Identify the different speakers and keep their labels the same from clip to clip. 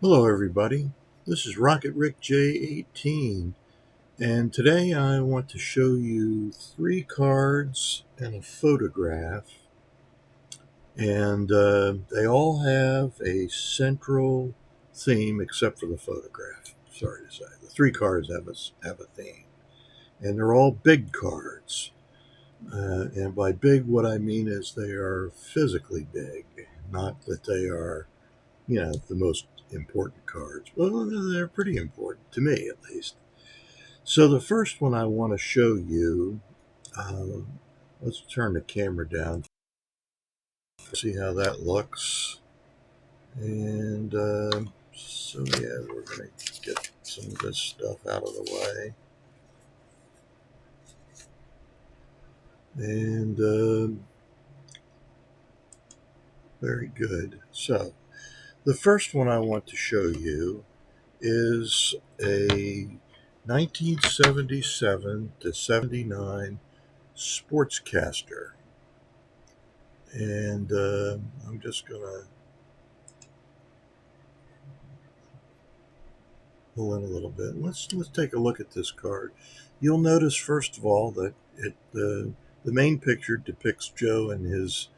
Speaker 1: Hello, everybody. This is Rocket Rick J18, and today I want to show you three cards and a photograph, and they all have a central theme except for the photograph. Sorry to say, the three cards have a theme, and they're all big cards. And by big, what I mean is they are physically big, not that they are the most important cards. Well, they're pretty important to me, at least. So the first one I want to show you, uh, let's turn the camera down, see how that looks. And so, yeah, we're going to get some of this stuff out of the way. And very good. So the first one I want to show you is a 1977 to 79 sportscaster. And I'm just going to pull in a little bit. Let's take a look at this card. You'll notice, first of all, that the main picture depicts Joe in his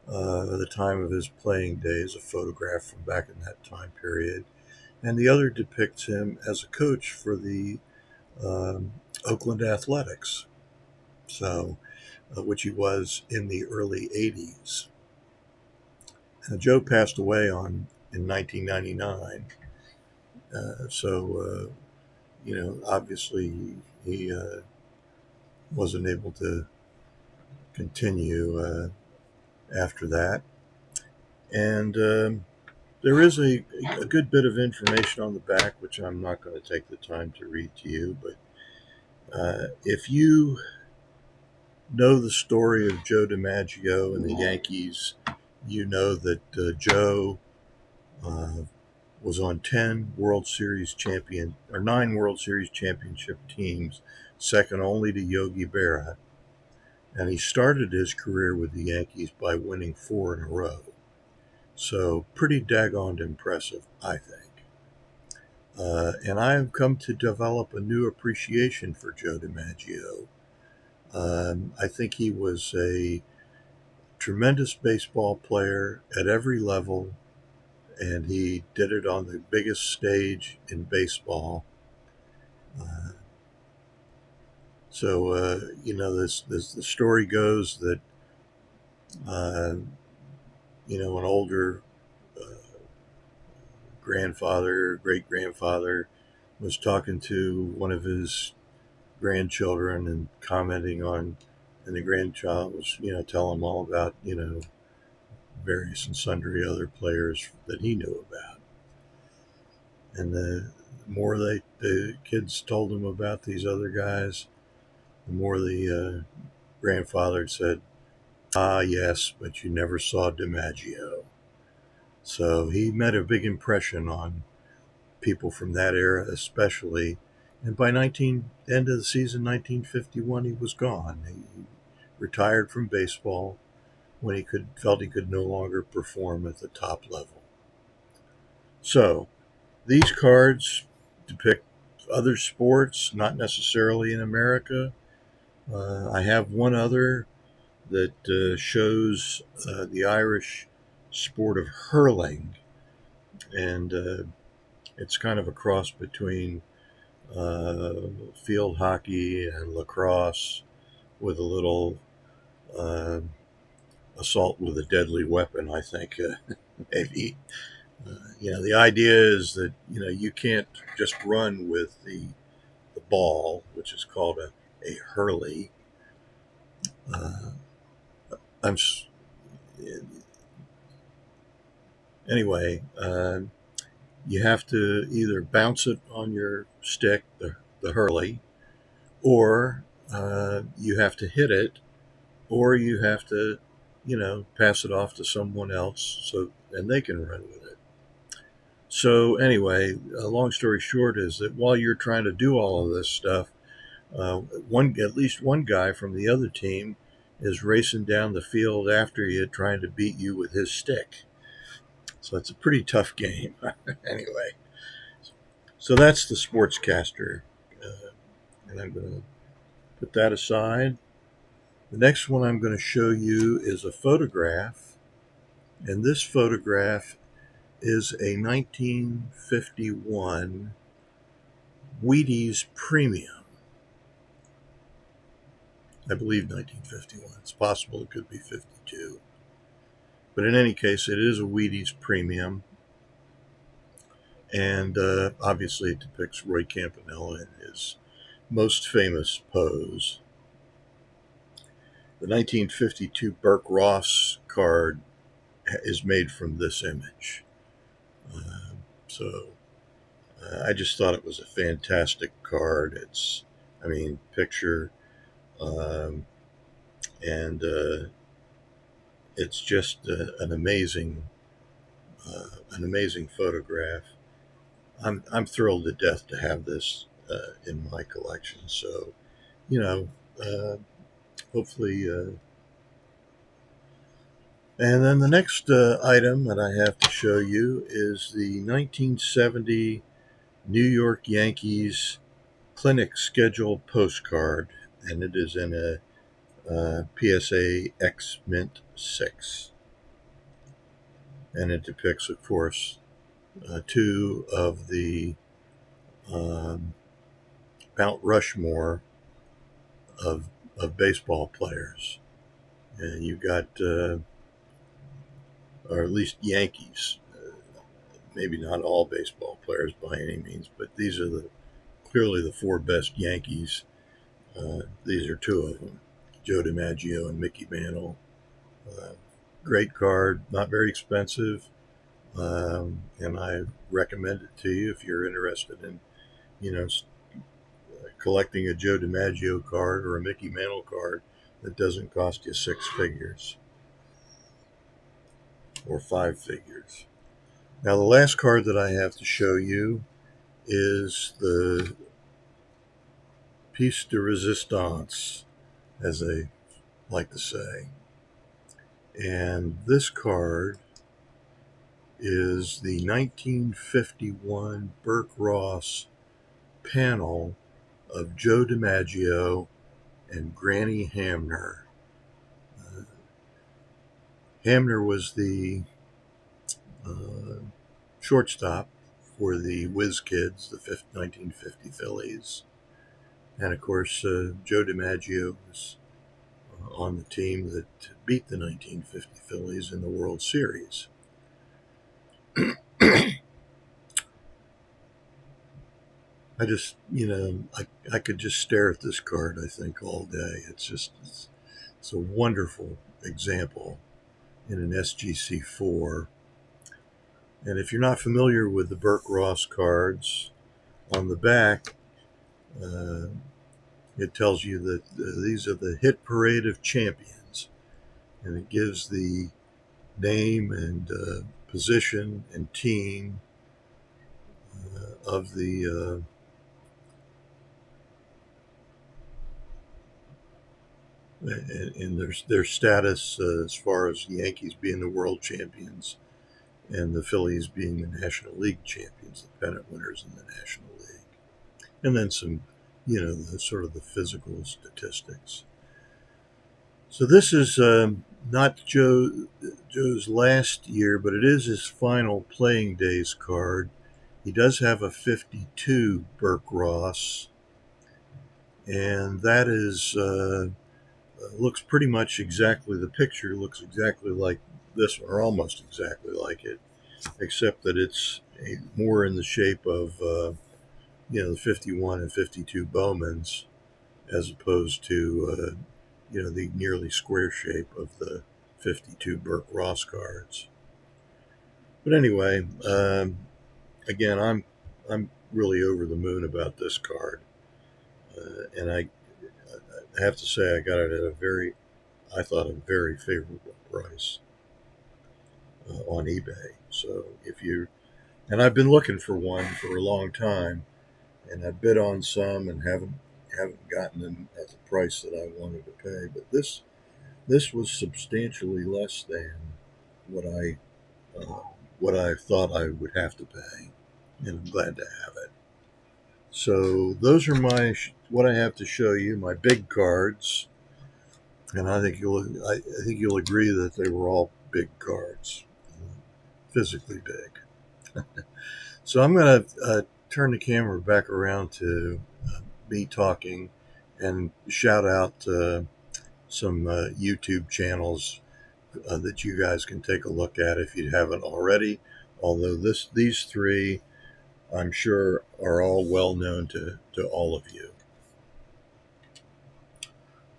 Speaker 1: the time of his playing days, a photograph from back in that time period, and the other depicts him as a coach for the Oakland Athletics. So, which he was in the early '80s. Joe passed away in 1999. Obviously he wasn't able to continue after that. And there is a good bit of information on the back, which I'm not going to take the time to read to you. But if you know the story of Joe DiMaggio and the Yankees, you know that Joe uh, was on 9 World Series championship teams, second only to Yogi Berra. And he started his career with the Yankees by winning 4 in a row. So pretty daggone impressive, I think. And I have come to develop a new appreciation for Joe DiMaggio. I think he was a tremendous baseball player at every level, and he did it on the biggest stage in baseball. Uh, this the story goes that uh, an older uh, grandfather, great grandfather, was talking to one of his grandchildren and commenting on, and the grandchild was telling him all about various and sundry other players that he knew about, and the more the kids told him about these other guys, the more the grandfather said, "Ah, yes, but you never saw DiMaggio." So he made a big impression on people from that era, especially. And by end of the season 1951, he was gone. He retired from baseball when he felt he could no longer perform at the top level. So these cards depict other sports, not necessarily in America. I have one other that shows the Irish sport of hurling, and it's kind of a cross between uh, field hockey and lacrosse with a little uh, assault with a deadly weapon, I think, maybe. The idea is that, you can't just run with the ball, which is called a hurley. Uh, I'm Anyway, you have to either bounce it on your stick, the hurley, or you have to hit it, or you have to, pass it off to someone else and they can run with it. So anyway, a long story short is that while you're trying to do all of this stuff, at least one guy from the other team is racing down the field after you, trying to beat you with his stick. So it's a pretty tough game. Anyway, so that's the Sportscaster. And I'm going to put that aside. The next one I'm going to show you is a photograph. And this photograph is a 1951 Wheaties Premium. I believe 1951. It's possible it could be 52. But in any case, it is a Wheaties Premium. And obviously it depicts Roy Campanella in his most famous pose. The 1952 Burke Ross card is made from this image. So I just thought it was a fantastic card. Picture, um, and it's just an amazing photograph. I'm thrilled to death to have this in my collection. So, hopefully. And then the next item that I have to show you is the 1970 New York Yankees clinic schedule postcard, and it is in a PSA X Mint 6. And it depicts, of course, two of the Mount Rushmore of baseball players. And you've got, or at least Yankees, maybe not all baseball players by any means, but these are clearly the four best Yankees. These are two of them, Joe DiMaggio and Mickey Mantle. Great card, not very expensive, and I recommend it to you if you're interested in, collecting a Joe DiMaggio card or a Mickey Mantle card that doesn't cost you 6 figures or 5 figures. Now, the last card that I have to show you is the piece de resistance, as they like to say. And this card is the 1951 Burke Ross panel of Joe DiMaggio and Granny Hamner. Hamner was the shortstop for the Whiz Kids, the 1950 Phillies. And of course, Joe DiMaggio was on the team that beat the 1950 Phillies in the World Series. I just, I could just stare at this card, I think, all day. It's a wonderful example in an SGC4. And if you're not familiar with the Burke Ross cards, on the back, it tells you that these are the hit parade of champions. And it gives the name and position and team of the and their status as far as the Yankees being the world champions and the Phillies being the National League champions, the pennant winners in the National League. And then some, the sort of the physical statistics. So this is not Joe's last year, but it is his final playing days card. He does have a 52 Burke Ross, and that is looks pretty much exactly, the picture looks exactly like this one, or almost exactly like it, except that it's more in the shape of the 51 and 52 Bowmans, as opposed to the nearly square shape of the 52 Burke Ross cards. But anyway, again, I'm really over the moon about this card, and I have to say I got it at a very favorable price on eBay. So and I've been looking for one for a long time, and I bid on some and haven't gotten them at the price that I wanted to pay. But this was substantially less than what I what I thought I would have to pay, and I'm glad to have it. So those are what I have to show you, my big cards, and I think you'll agree that they were all big cards, physically big. So I'm going to turn the camera back around to me talking and shout out some YouTube channels that you guys can take a look at if you haven't already. Although these three, I'm sure, are all well known to all of you.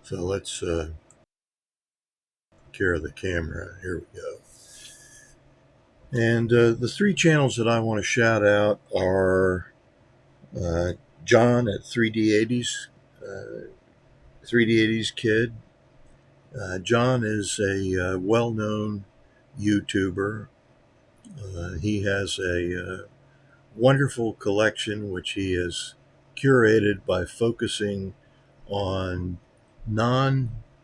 Speaker 1: So let's care of the camera. Here we go. And the three channels that I want to shout out are John at 3D80s, 3D80s Kid. John is a well-known YouTuber. He has a wonderful collection which he has curated by focusing on non-rookie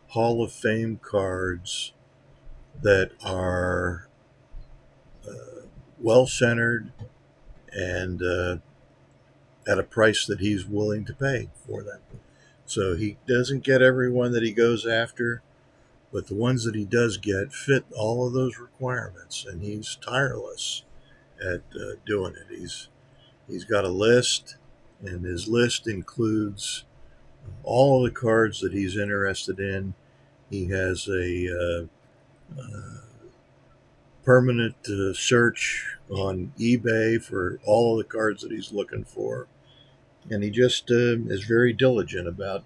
Speaker 1: Hall of Fame cards that are well-centered and at a price that he's willing to pay for them. So he doesn't get everyone that he goes after, but the ones that he does get fit all of those requirements, and he's tireless at doing it. He's got a list, and his list includes all of the cards that he's interested in. He has a permanent search on eBay for all of the cards that he's looking for, and he just is very diligent about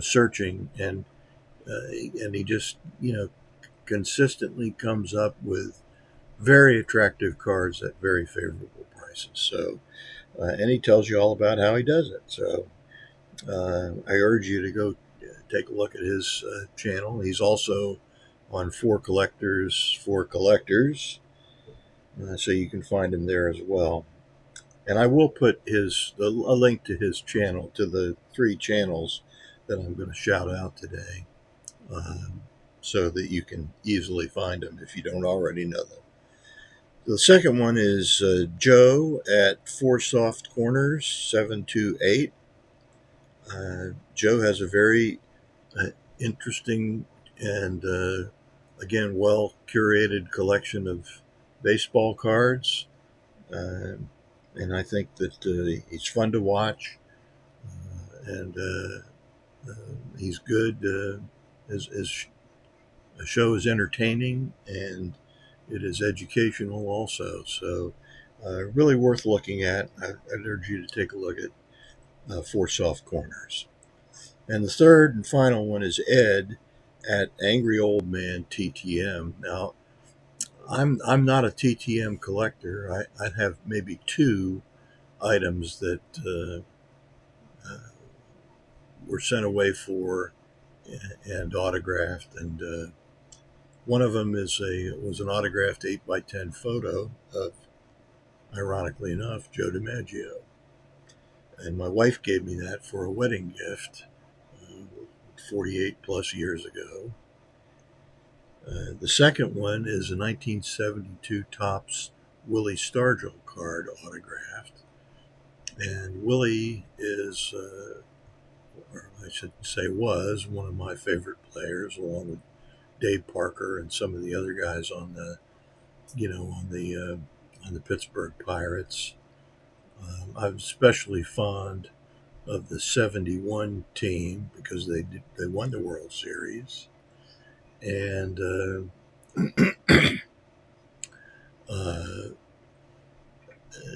Speaker 1: searching, and he just consistently comes up with very attractive cards at very favorable prices. So, and he tells you all about how he does it. So, I urge you to go take a look at his channel. He's also on For Collectors for Collectors, so you can find him there as well. And I will put a link to his channel, to the three channels that I'm going to shout out today, so that you can easily find them if you don't already know them. The second one is Joe at Four Soft Corners 728. Joe has a very interesting and again well curated collection of baseball cards, and I think that he's fun to watch, and he's good. His show is entertaining and it is educational also. So really worth looking at. I'd urge you to take a look at Four Soft Corners. And the third and final one is Ed at Angry Old Man TTM. Now, I'm not a TTM collector. I have maybe two items that were sent away for and autographed, and one of them was an autographed 8x10 photo of, ironically enough, Joe DiMaggio. And my wife gave me that for a wedding gift 48 plus years ago. The second one is a 1972 Topps Willie Stargell card autographed. And Willie is, or I should say was, one of my favorite players, along with Dave Parker and some of the other guys on the Pittsburgh Pirates. I'm especially fond of the '71 team because they won the World Series, and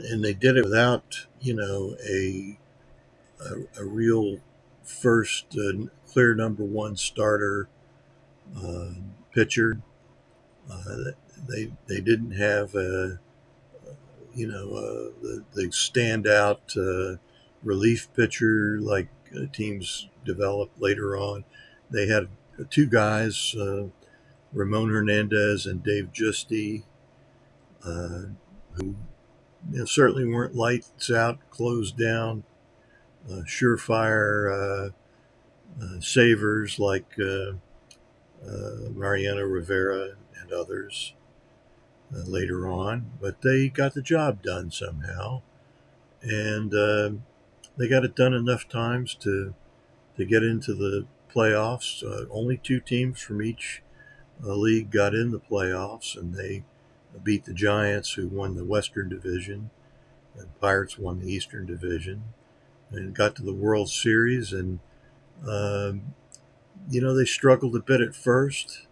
Speaker 1: and they did it without a real first clear number one starter pitcher. They didn't have the standout relief pitcher like teams developed later on. They had two guys, Ramon Hernandez and Dave Giusti, who certainly weren't lights out, closed down, surefire savers like Mariano Rivera and others later on, but they got the job done somehow, and they got it done enough times to get into the playoffs. Only two teams from each league got in the playoffs, and they beat the Giants, who won the Western Division, and Pirates won the Eastern Division, and got to the World Series. And they struggled a bit at first,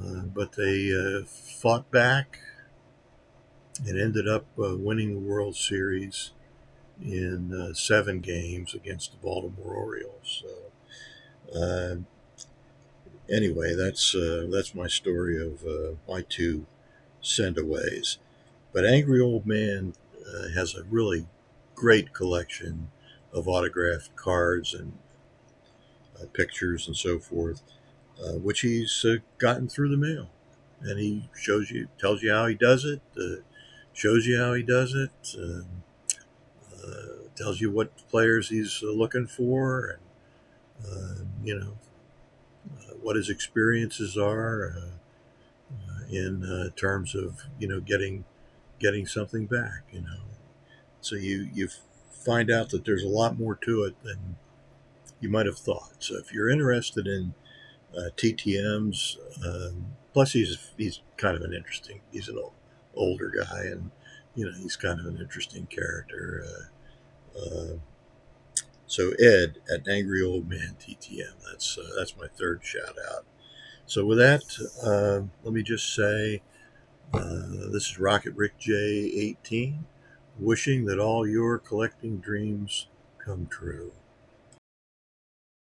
Speaker 1: but they fought back and ended up winning the World Series in 7 games against the Baltimore Orioles. So anyway, that's my story of my two sendaways. But Angry Old Man has a really great collection of autographed cards and pictures and so forth, which he's gotten through the mail, and he tells you how he does it, shows you how he does it, tells you what players he's looking for, and what his experiences are in terms of getting something back. So you find out that there's a lot more to it than you might have thought. So if you're interested in TTMs, plus he's kind of an interesting. He's an older guy, and he's kind of an interesting character. So Ed at Angry Old Man TTM. That's my third shout out. So with that, let me just say this is Rocket Rick J 18, wishing that all your collecting dreams come true.